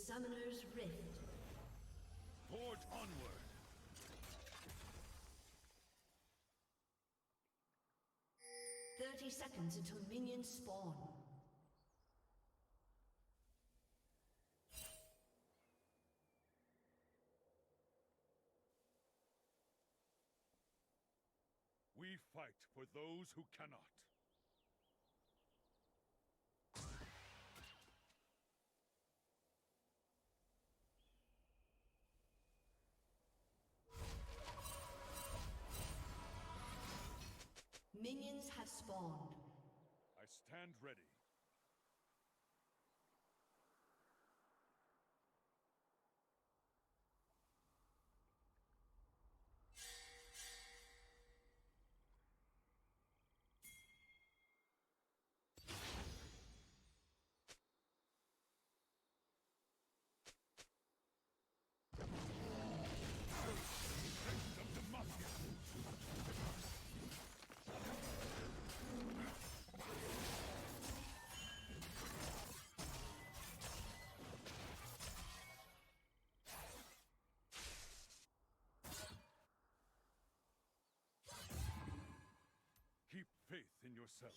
Summoner's Rift. Forge onward. Seconds until minions spawn. We fight for those who cannot. Minions have spawned. I stand ready. Keep faith in yourself.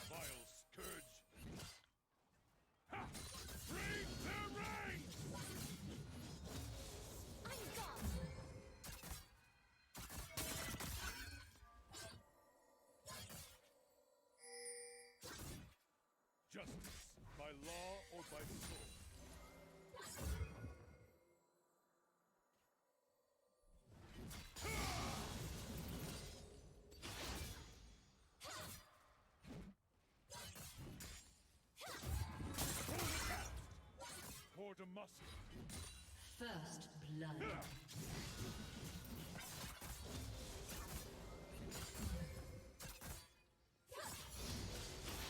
Vile scourge! Ha! Bring their rain! I'm gone! Justice, by law or by sword. For democracy. First blood.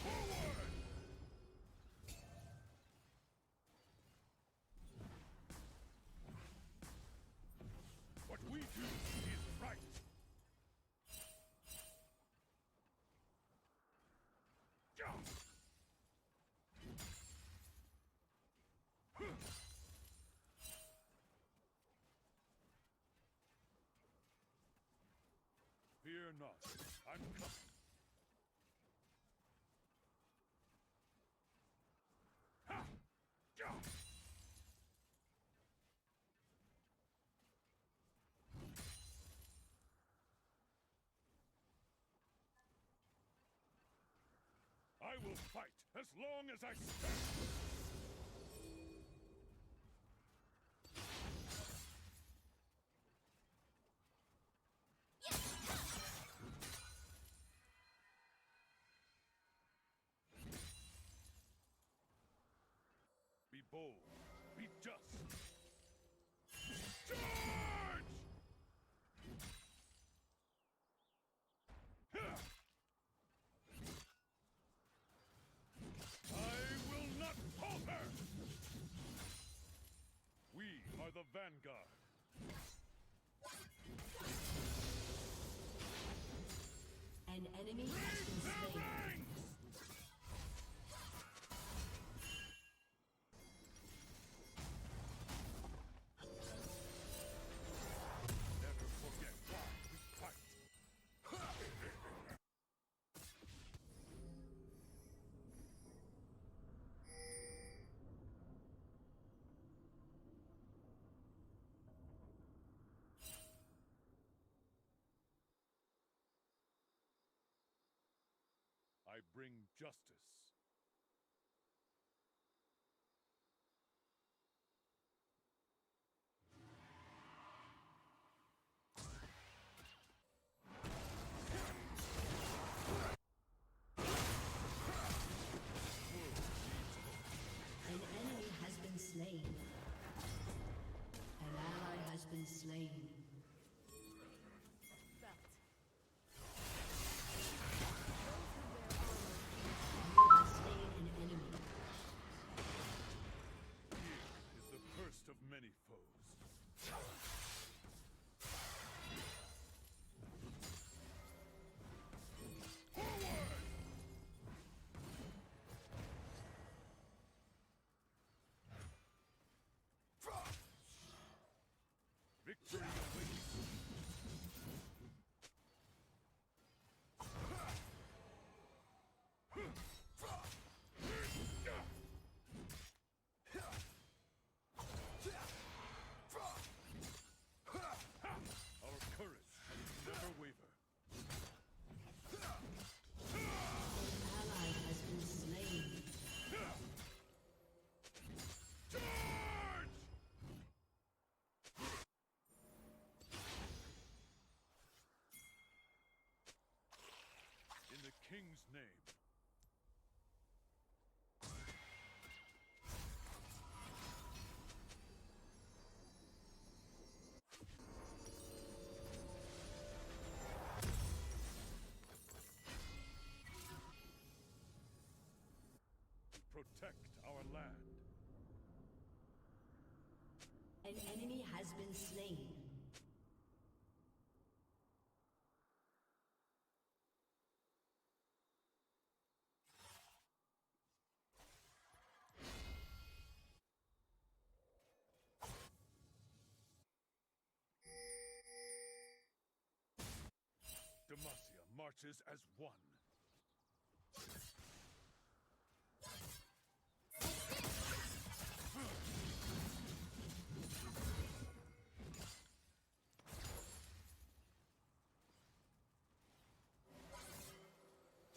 Forward! What we do is right. Fear not, I'm coming. Ha! Ja! I will fight as long as I stand. Be bold, be just. Charge! I will not falter! We are the vanguard. An enemy has been slain. Never forget why we fight. I bring justice. An enemy has been slain. An ally has been slain. Those who wear armor Our courage never waver. Ally has been slain. Charge! In the king's name. Protect our land. An enemy has been slain. Demacia marches as one.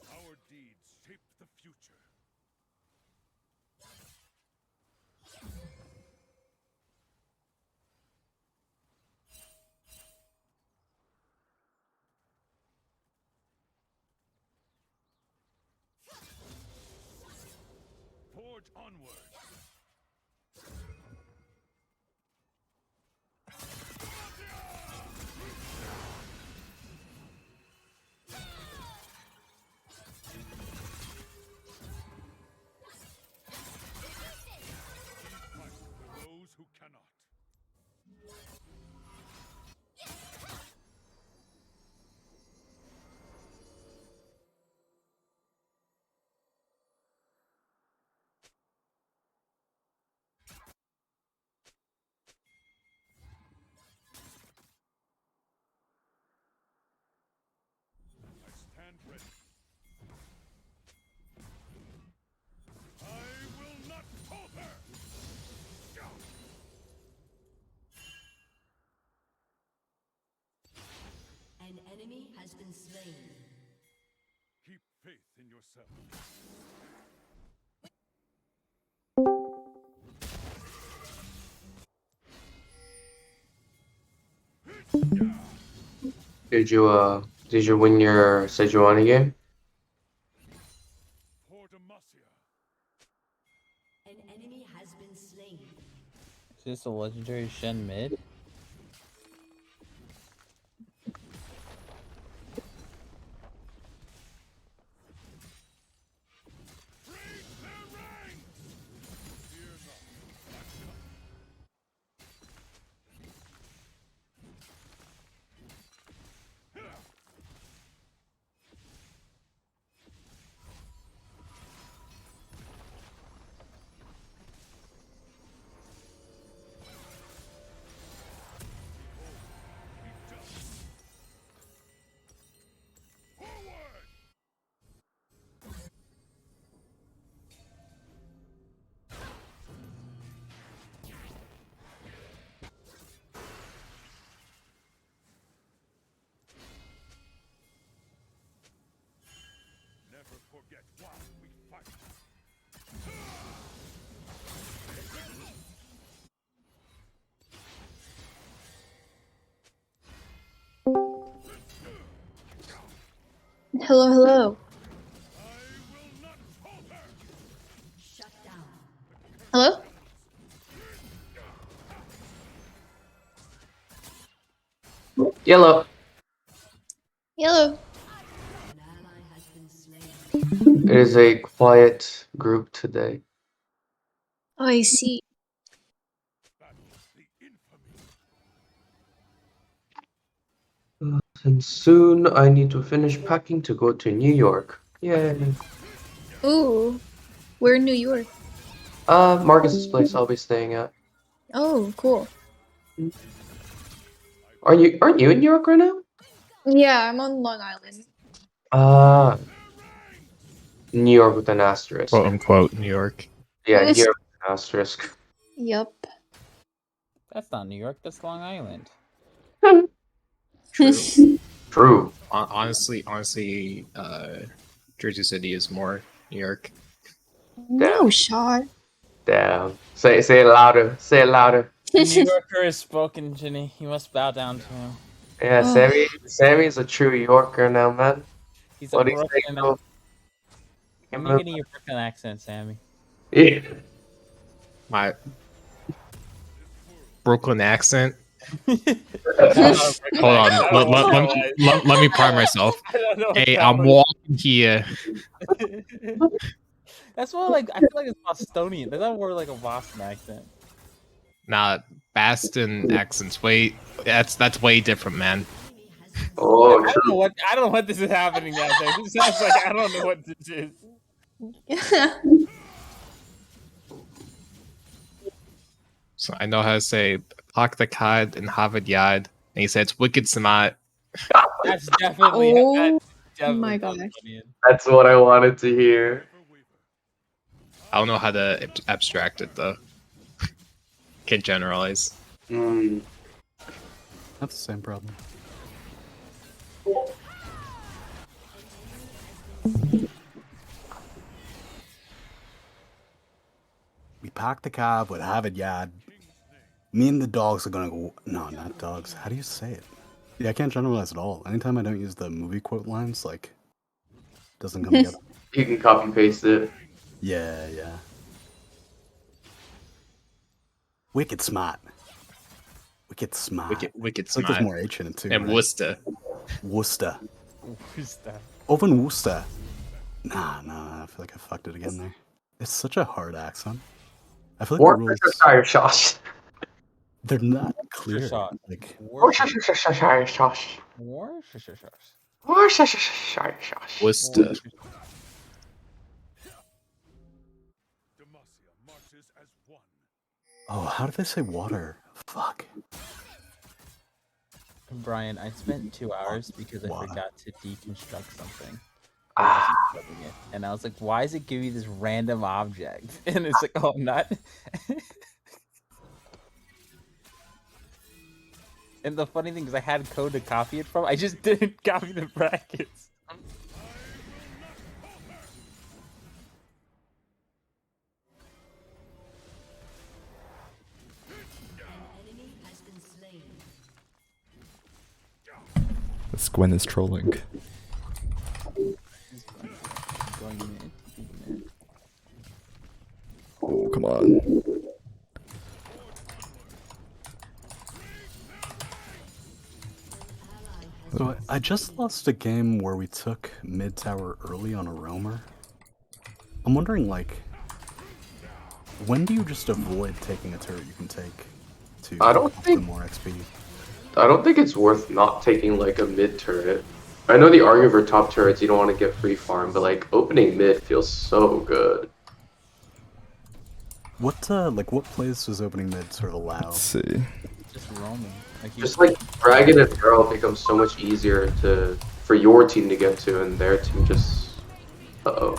Our deeds shape the future. Forge onward. Fight for those who cannot. I stand ready. I will not falter! An enemy has been slain. Keep faith in yourself. Did you win your Sejuani game? For Demacia. An enemy has been slain. Is this a legendary Shen mid? Break their ranks! Fear not. Forward! Never forget why we fight. Hello, hello. I will not falter! Shut down. Hello? Yellow. Hello. An ally has been slain. It is a quiet group today. Oh, I see. Battle the infamy. And soon I need to finish packing to go to New York. Yay. Ooh. We're in New York. Marcus's place I'll be staying at. Oh, cool. Aren't you in New York right now? Yeah, I'm on Long Island. Ah, New York with an asterisk. Quote unquote New York. Yeah, New York with an asterisk. Yup. That's not New York. That's Long Island. True. True. Honestly, Jersey City is more New York. No shot. Damn. Say it louder. Say it louder. The New Yorker is spoken, Ginny. You must bow down to him. Yeah, Oh. Sammy's a true Yorker now, man. He's a What do you think? Brooklyn. Bro? When are you getting your Brooklyn accent, Sammy? Yeah. My Brooklyn accent. Hold on. Let me prime myself. Hey, I'm walking here. That's more like, I feel like it's Bostonian. That's not more like a Boston accent. Nah, Boston accents. That's way different, man. Oh, I true. don't know what this is happening out there. This sounds like I don't know what this is. So I know how to say "Park the card in Harvard Yard," and he said it's wicked smart. That's definitely. Oh That's definitely my gosh. Bostonian. That's what I wanted to hear. I don't know how to abstract it though. Can't generalize. Mm. That's the same problem. We parked the car with Harvard Yard. Me and the dogs are gonna go. No, not dogs. How do you say it? Yeah, I can't generalize at all. Anytime I don't use the movie quote lines, like, doesn't come together. You can copy paste it. Yeah. Wicked smart. Wicked smart. Wicked It's like smart. there's more H in it too. And right? Worcester. Worcester. Who's that? Over in Worcester. Nah, I feel like I fucked it again there. It's such a hard accent. I feel like the rules, Worcestershire sauce. they're not clear. Shot. Like, Worcestershire sauce. Worcestershire. Worcestershire sauce. Worcester. Demacia marches as one. oh, how did they say water? Fuck. Brian, I spent 2 hours because I Water. forgot to deconstruct something. Ah, And I was like, why does it give you this random object? And it's like, oh, I'm not. And the funny thing is I had code to copy it from. I just didn't copy the brackets. Enemy has been slain. This Gwen is trolling. Going mid. Oh, come on. So I just lost a game where we took mid tower early on a roamer. I'm wondering, like, when do you just avoid taking a turret you can take to I don't get think- more XP? I don't think it's worth not taking like a mid turret. I know the argument for top turrets you don't want to get free farm, but like opening mid feels so good. What plays does opening mid sort of allow? Let's see. Just roaming. Like you Just like Dragon and Barrel becomes so much easier for your team to get to, and their team just I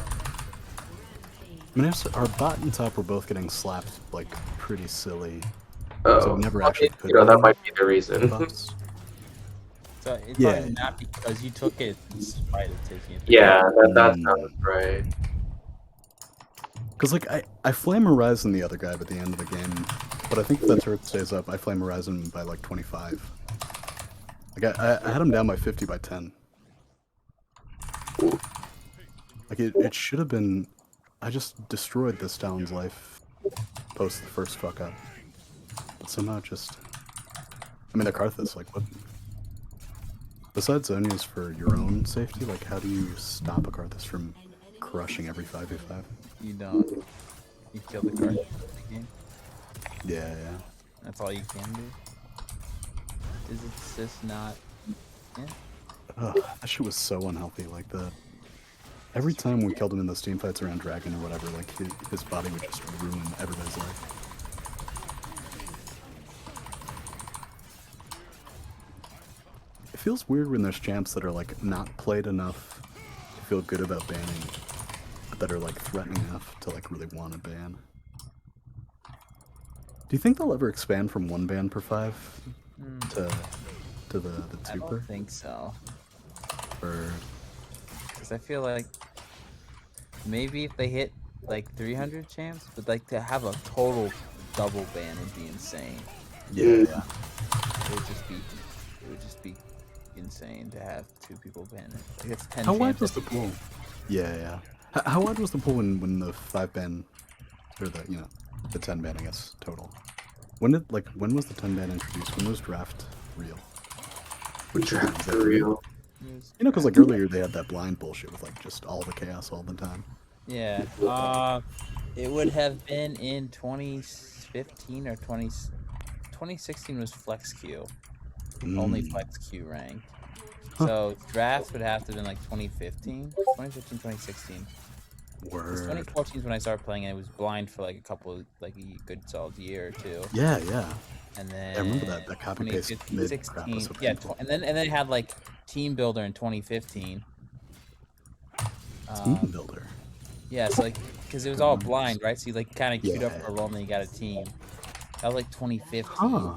mean, our bot and top were both getting slapped like pretty silly. So we never actually could. You know, that win might be the reason. buffs. So it's Yeah. probably not because you took it in spite of taking it. Yeah, that sounds right. Because, like, I flame Horizon the other guy at the end of the game, but I think if that turret stays up, I flame Horizon by, like, 25. Like, I had him down by 50 by 10. Like, it should have been... I just destroyed this Talon's life post the first fuck up. But somehow just... I mean, they're Karthus, like, what... Besides Zonia's for your own safety, like, how do you stop a Karthus from crushing every 5v5? You don't. You kill the card in the game. Yeah. That's all you can do. Is it just not? Yeah. Ugh, that shit was so unhealthy. Like, every time we killed him in those team fights around Dragon or whatever, like, his body would just ruin everybody's life. it feels weird when there's champs that are like not played enough to feel good about banning, but that are like threatening enough to like really want to ban. Do you think they'll ever expand from 1 ban per 5 to the 2 I don't per? think so. Or Because I feel like maybe if they hit like 300 champs, but like to have a total double ban would be insane. yeah. It would just be insane to have 2 people ban it. Like it's 10 How wide champs. was the pool? Yeah. How wide was the pool when the 5 ban, or the the 10 ban I guess total? When was the 10 ban introduced? When was draft real? Draft for real. Because like earlier they had that blind bullshit with like just all the chaos all the time. Yeah. It would have been in 2015 or 2016 was Flex Q. Only Flex Q ranked. So draft would have to have been like 2015, 2016. Word. 2014 is when I started playing, and it was blind for like a good solid year or 2. Yeah. And then I remember that copy paste mid crap was so yeah, painful. and then it had like Team Builder in 2015. Team builder. Yeah, so like because it was all blind, right? So you like kind of queued up Yeah. for a role, and then you got a team. That was like 2015. Huh.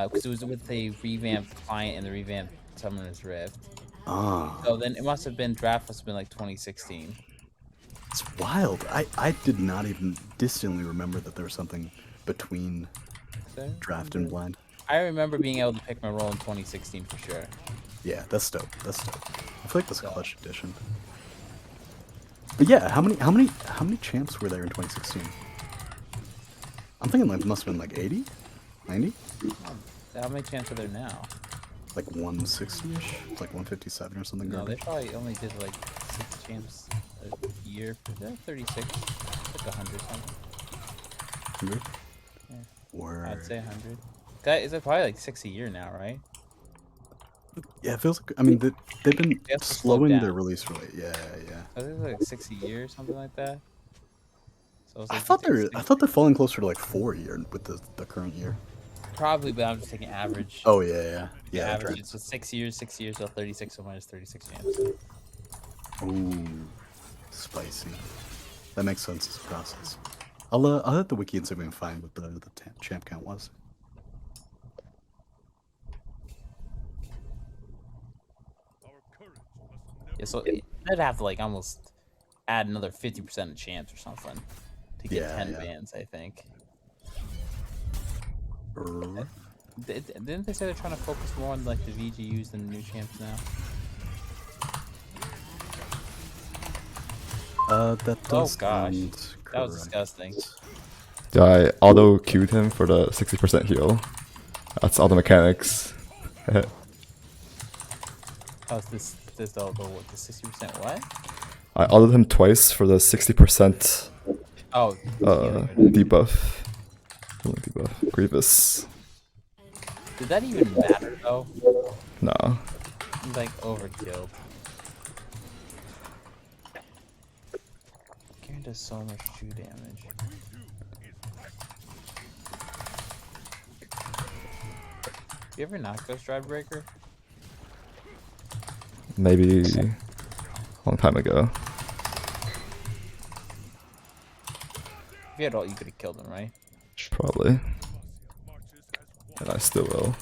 Because it was with the revamped client and the revamped Summoner's Rift. Ah. So then it must have been draft must have been like 2016. It's wild. I did not even distantly remember that there was something between So, draft and blind. I remember being able to pick my role in 2016 for sure. Yeah, that's dope. I feel like that's a clutch edition. But yeah, how many champs were there in 2016? I'm thinking like must have been like 80, 90, How many champs are there now? like 160ish. It's like 157 or something. No, they Garbage. probably only did like 6 champs a year. 36, like 100 something. 100? Yeah. Word. I'd say 100. That is probably like 6 a year now, right? Yeah, it feels like. I mean, they've been They have to slow slowing down. their release rate. Yeah. I think it's like 6 a year or something like that. So it's I like thought six- they're falling closer to like 4 a year with the current year. Probably, but I'm just taking average. Oh yeah. That's average. right. So 6 years, so 36, so minus 36 champs. Ooh, spicy. That makes sense as a process. I'll hit the wiki and see if we can find what the champ count was. Our courage must never Yeah, so I'd have to like almost add another 50% of champs or something to get Yeah, 10 yeah. bans, I think. Er, Didn't they say they're trying to focus more on like the VGUs than the new champs now? that Oh, does gosh. sound That was correct. disgusting. Yeah, I auto queued him for the 60% heal. That's all the mechanics. Oh, is this the 60% what? I autoed him twice for the 60% Oh, debuff. Debuff. Grievous. did that even matter though? No. It's like overkill. Garen does so much true damage. You ever not Ghost Drive Breaker? Maybe a long time ago. If you had all, you could have killed him, right? Probably. And I still will.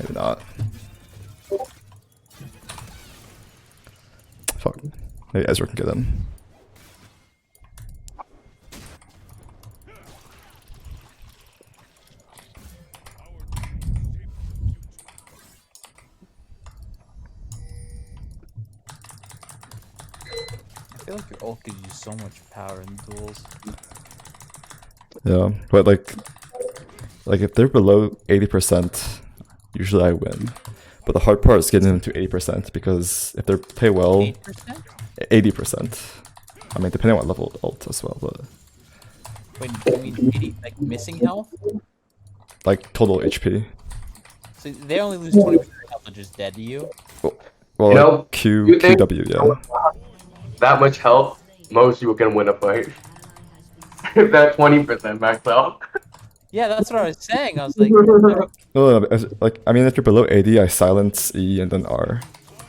Maybe not. Fuck. Maybe Ezra can get him. I feel like your ult gives you so much power in duels. Yeah, but like if they're below 80%, usually I win. But the hard part is getting them to 80% because if they play well, 8%? 80%. I mean, depending on what level of ult as well, but Wait, you mean 80, like missing health? like total HP. So they only lose 20% of health, they're just dead to you? Well, You know, like Q, you think- QW, yeah. That much health, most people can win a fight. That 20% max out. Yeah, that's what I was saying. I was like, No, like I mean, if you're below 80, I silence E and then R,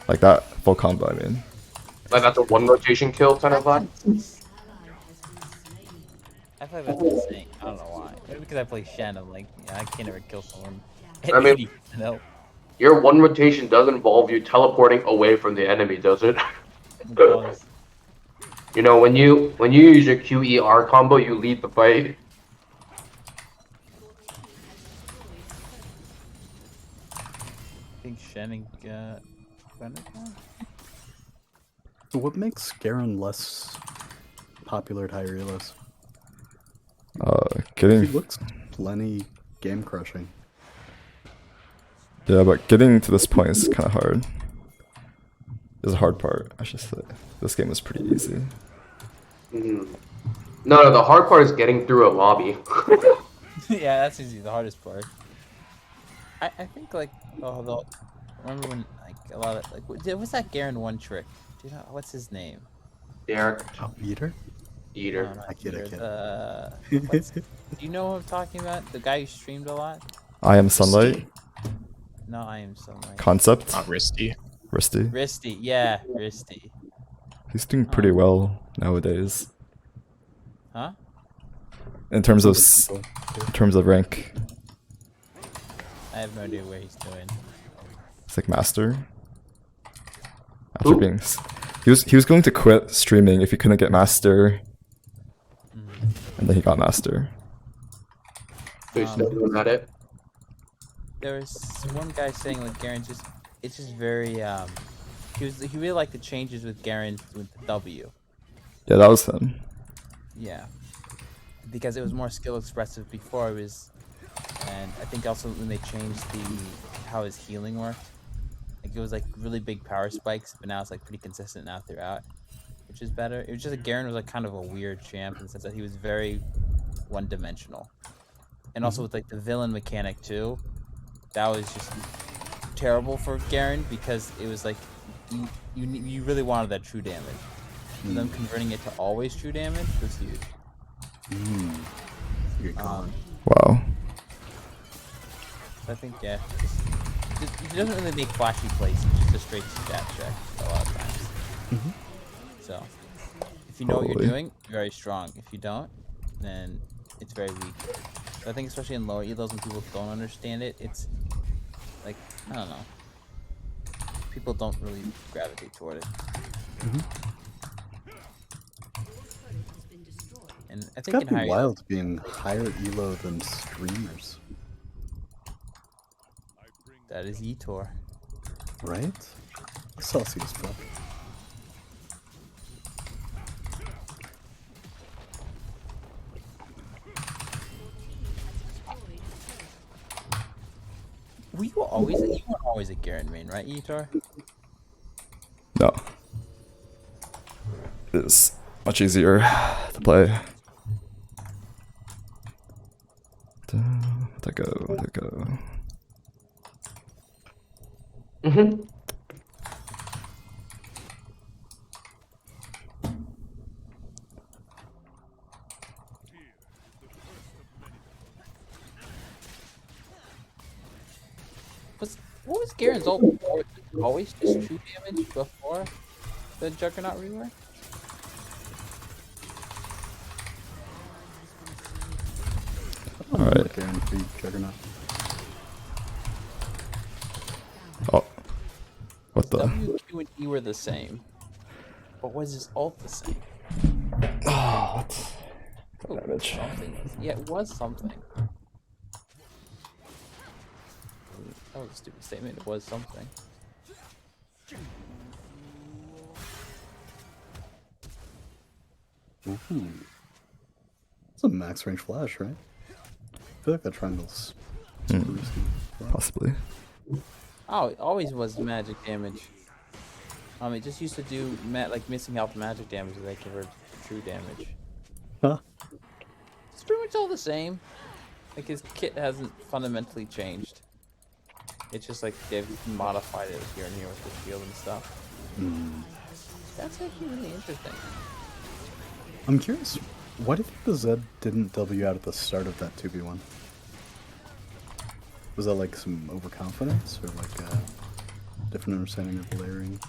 like that full combo. I mean, Like that's a one rotation kill kind of vibe. I feel like that's insane. I don't know why. Maybe because I play Shen. I'm like, yeah, I can't ever kill someone at I mean- 80. No, Your one rotation does involve you teleporting away from the enemy, does it? it does. You know, when you use your QER combo, you lead the fight. I think Shen and Gwen are gone? So what makes Garen less popular at higher elos? He getting looks plenty game crushing. yeah, but getting to this point is kind of hard. Is a hard part, I should say. This game was pretty easy. No, the hard part is getting through a lobby. Yeah, that's easy. The hardest part. I think like remember when like a lot of like what's that Garen one trick? Do you know what's his name? Derek, Eater? Eater. No, not I kid, I Peter, kid. do you know what I'm talking about? The guy who streamed a lot? I am sunlight No, I am sunlight. concept. Not Risty. Risty. Risty, yeah, Risty. He's doing pretty well nowadays Huh? in terms of rank. I have no idea where he's doing. It's like master. After Who? being, he was going to quit streaming if he couldn't get master, and then he got master. So he's still doing it. There was one guy saying like Garen it's just very he really liked the changes with Garen with the W. Yeah, that was him. Yeah. Because it was more skill expressive before it was, and I think also when they changed how his healing worked, like it was like really big power spikes, but now it's like pretty consistent now throughout, which is better. It was just like Garen was like kind of a weird champ in the sense that he was very one-dimensional, and also with like the villain mechanic too, that was just terrible for Garen because it was like you really wanted that true damage. And them converting it to always true damage was huge. Good call. Wow. I think yeah, he doesn't really make flashy plays. It's just a straight stat check a lot of times. So if you know what Totally. you're doing, you're very strong. If you don't, then it's very weak. So I think especially in lower elos when people don't understand it, it's like I don't know. People don't really gravitate toward it. And I It's think in gotta be higher wild being higher elo than streamers, that is Etor. right? Saucy as fuck. You weren't always a Garen main, right, Etor? No. It's much easier to play. Where'd that go? What was Garen's ult before? Always just true damage before the Juggernaut rework? Alright. Garen feed Juggernaut. Oh. What the? W, Q, and E were the same. But was his ult the same? Oh, what? Oh, Damage. something. Yeah, it was something. That was a stupid statement. It was something. Ooh. It's a max range flash, right? I feel like that triangle's super risky. Possibly. Oh, it always was magic damage. It just used to do like missing health magic damage that they convert to true damage. Huh? It's pretty much all the same. Like his kit hasn't fundamentally changed. It's just like they've modified it here and here with the shield and stuff. That's actually really interesting. I'm curious, why do you think the Zed didn't W out at the start of that 2v1? Was that like some overconfidence or like a different understanding of layering?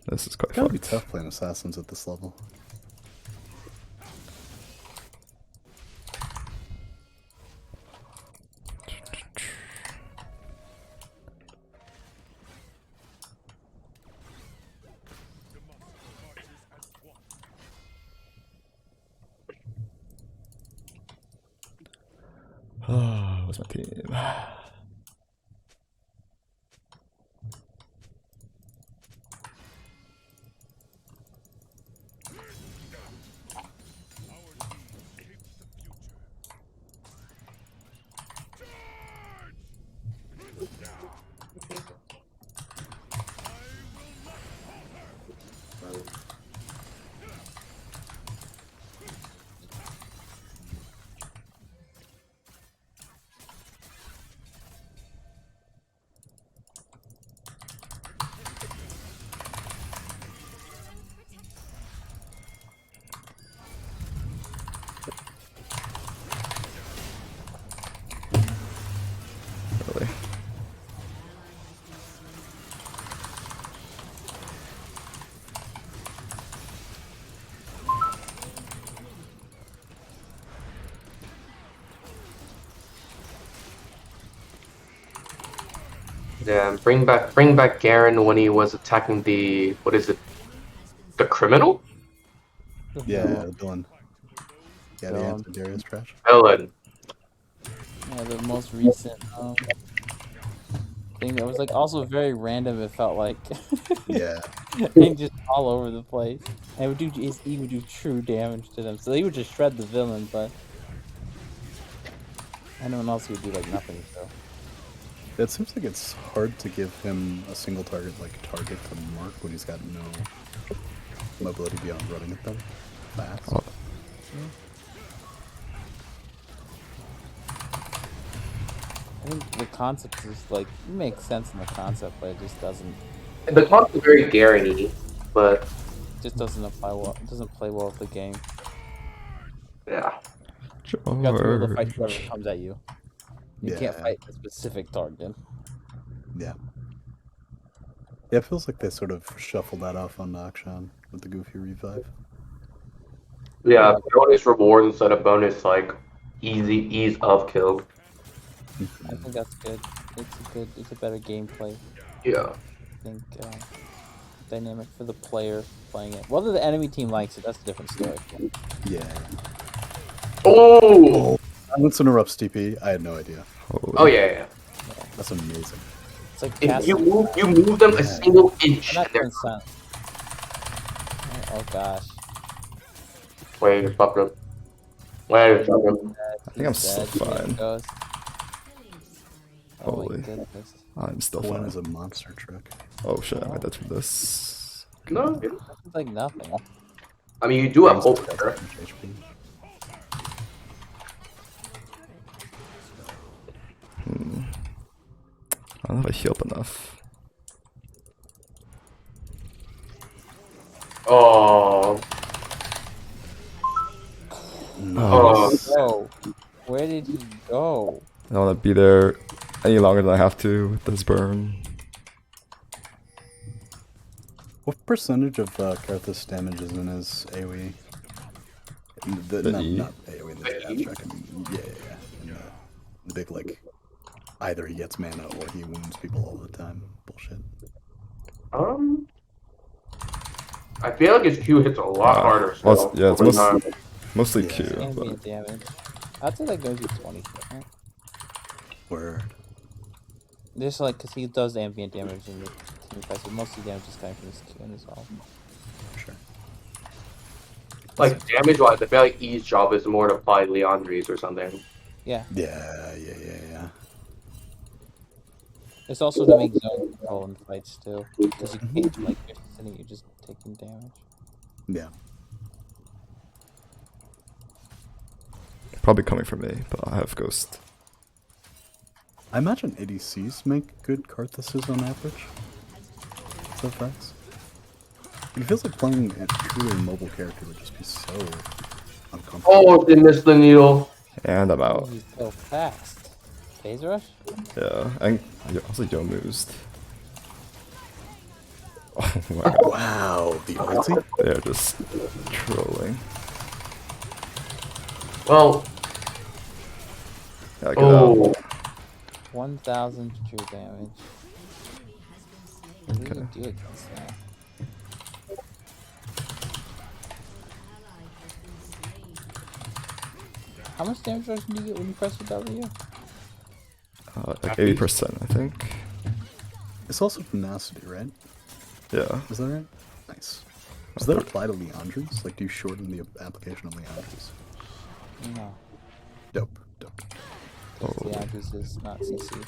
This is quite It's gotta be fucked. tough playing assassins at this level. Oh, what's my team? Really? Yeah, bring back Garen when he was attacking the what is it? The criminal? Yeah, Dylan. Yeah, the Dylan. answer Darius trash. Villain. Yeah, the most recent thing that was like also very random. It felt like Yeah. and just all over the place. And he would do true damage to them. So he would just shred the villain, but anyone else he would do like nothing. So It seems like it's hard to give him a single target to mark when he's got no mobility beyond running at them fast. Oh. I think the concept is like it makes sense in the concept, but it just doesn't The concept is very Garen-y, but apply well. It doesn't play well with the game. yeah. You have to be able to fight George. whoever comes at you. You can't Yeah. fight a specific target. Yeah. Yeah, it feels like they sort of shuffled that off on Akshan with the goofy revive. Yeah, bonus reward instead of bonus like ease of kill. I think that's good. It's a better gameplay. Yeah. I think dynamic for the player playing it. Whether the enemy team likes it, that's a different story. Yeah. Oh! Silence interrupts TP. I had no idea. Holy. Oh yeah. That's amazing. It's like If you casting. move them a single inch. I'm not they're- doing silent. Oh gosh. Wait, fuck them. Wait, fuck them. I think I'm still fine. Goes. Oh Holy. my goodness. I'm still Gwen fine. is a monster truck. Oh shit, I might dead from this. No, It's like nothing. I mean you do have Game's hope got there. so much HP. I don't know if I heal up enough. Oh. Oh. Oh, where did he go? I don't want to be there any longer than I have to with this burn. What percentage of Karthus damage is in his AoE? The not, E? not AoE, the abstract. I mean, yeah. And, the big, like, either he gets mana or he wounds people all the time. Bullshit. I feel like his Q hits a lot harder. Well, So it's mostly Yeah. Q. Ambient But damage. I'd say that goes to 20. Right? Word. Just like, because he does ambient damage in the team fights, but most of the damage is coming from his Q and his ult. Sure. like damage wise, I feel like E's job is more to apply Leandri's or something. Yeah. Yeah. It's also to make zone control in fights too. Because you can't, like, if you're sitting, you're just taking damage. Yeah. probably coming from me, but I have Ghost. I imagine ADCs make good Karthuses on average. Is that facts? It feels like playing a truly mobile character would just be so uncomfortable. Oh, they missed the needle. And I'm out. He's so fast. Phase rush? Yeah, and also Yomu's. Oh my god. Wow, the ulti? They're just trolling. Well, Yeah, get out. 1,000 true damage. What do Okay. you do against that? How much damage reduction do you get when you press your W? Like 80%, I think. It's also tenacity, right? Yeah. Is that right? Nice. Does that apply to Leandre's? Like, do you shorten the application of Leandre's? No. Dope, dope. The Andrews is not CC.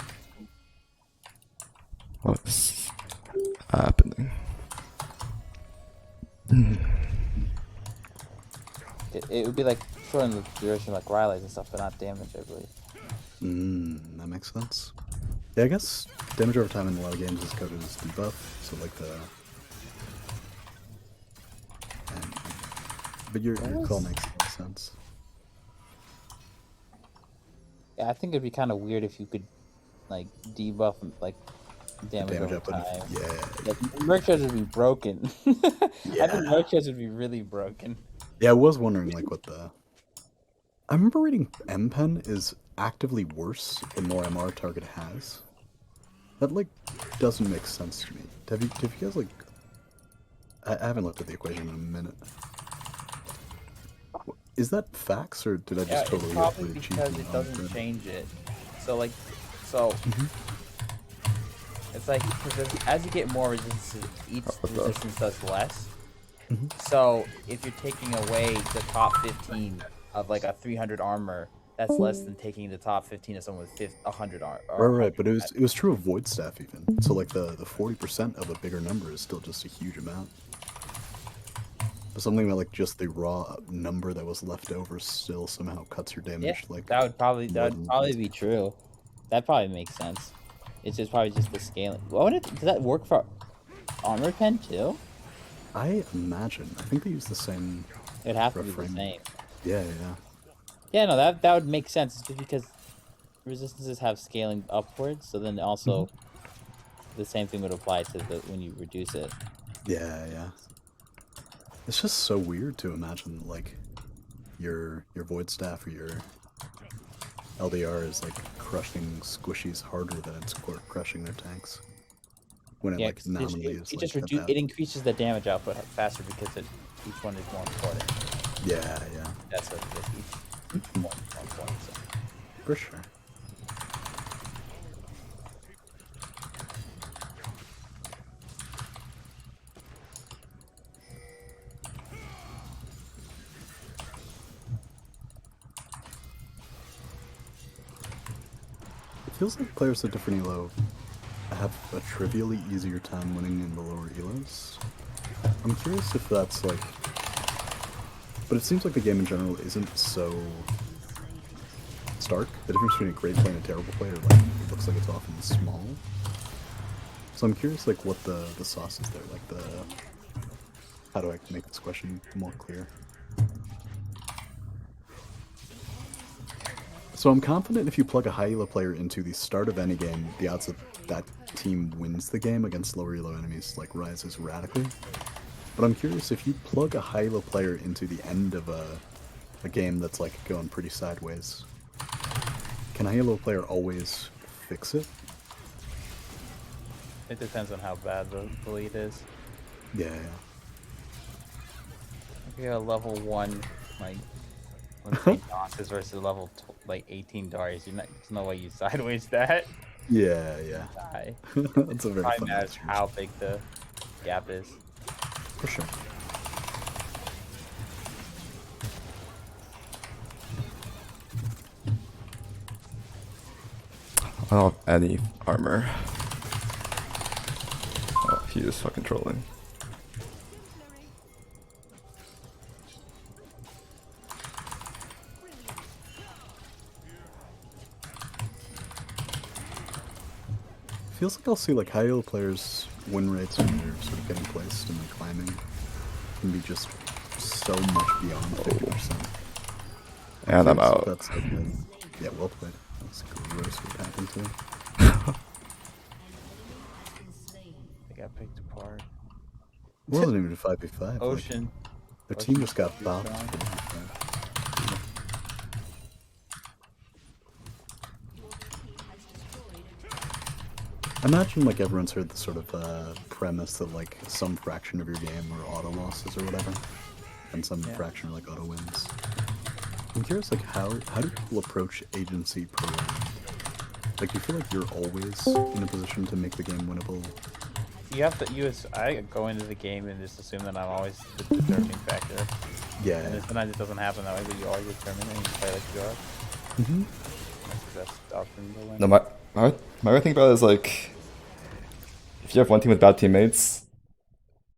What's happening? It would be like shorten the duration like Riley's and stuff, but not damage, I believe. That makes sense. Yeah, I guess damage over time in a lot of games is coded as debuff, so like the... But your call makes sense. Yeah, I think it'd be kind of weird if you could, like, debuff like damage over output. time. Yeah. Like, Merc Charge would be broken. I think Merc Charge would be really broken. Yeah, I was wondering, like, what the... I remember reading M-Pen is actively worse the more MR target has. That, like, doesn't make sense to me. Have you guys, like... I haven't looked at the equation in a minute. Is that facts, or did I just totally... It's probably cheat because and it doesn't unread? change it. So, like, it's like, because as you get more resistance, each resistance does less. So, if you're taking away the top 15 of, like, a 300 armor, that's less than taking the top 15 of someone with 100 armor. Right, but it was true of Void Staff even. So, like, the 40% of a bigger number is still just a huge amount. But something about, like, just the raw number that was left over still somehow cuts your damage. Yeah, Like, that would probably be true. That probably makes sense. It's just probably just the scaling. Does that work for armor pen too? I imagine. I think they use the same. It'd have to be the refrain. same. Yeah, yeah. Yeah, no, that would make sense. It's just because resistances have scaling upwards, so then also the same thing would apply to when you reduce it. Yeah, yeah. It's just so weird to imagine, like, your Void Staff or your LDR is, like, crushing squishies harder than it's crushing their tanks. When it, like, nominally is, it like, just about... it increases the damage output faster because each one is more important. Yeah, yeah. That's what each one is more important. So. For sure. It feels like players at different elo have a trivially easier time winning in the lower elos. I'm curious if that's like... But it seems like the game in general isn't so stark. The difference between a great player and a terrible player, like, it looks like it's often small. So I'm curious, like, what the sauce is there, like the... How do I make this question more clear? So I'm confident if you plug a high elo player into the start of any game, the odds that that team wins the game against lower elo enemies, like, rises radically. But I'm curious if you plug a high elo player into the end of a game that's, like, going pretty sideways, can a high elo player always fix it? It depends on how bad the lead is. Yeah, yeah. If you have a level 1, like, let's say Noxus versus level 18 Darius, there's no way you sideways that. Yeah, yeah. Die. That's a very Probably fun matters answer. how big the gap is. For sure. I don't have any armor. Oh, he is fucking trolling. Feels like I'll see, like, high elo players win rates when they're sort of getting placed and, like, climbing. can be just so much beyond 50%. And I'm out. That's like yeah, well played. That's gross what happened to him. They got picked apart. It wasn't even a 5v5. Ocean. Their team just got Ocean. bopped. Imagine like everyone's heard the sort of premise that like some fraction of your game are auto losses or whatever, and some fraction are like auto wins. I'm curious, like how do people approach agency per round? Like, do you feel like you're always in a position to make the game winnable? You have to. I go into the game and just assume that I'm always the determining factor. Yeah. And sometimes it doesn't happen that way, but you always determine and you play like you are. Mm-hmm. That's the best option to win. No, my thing about it is like, if you have one team with bad teammates,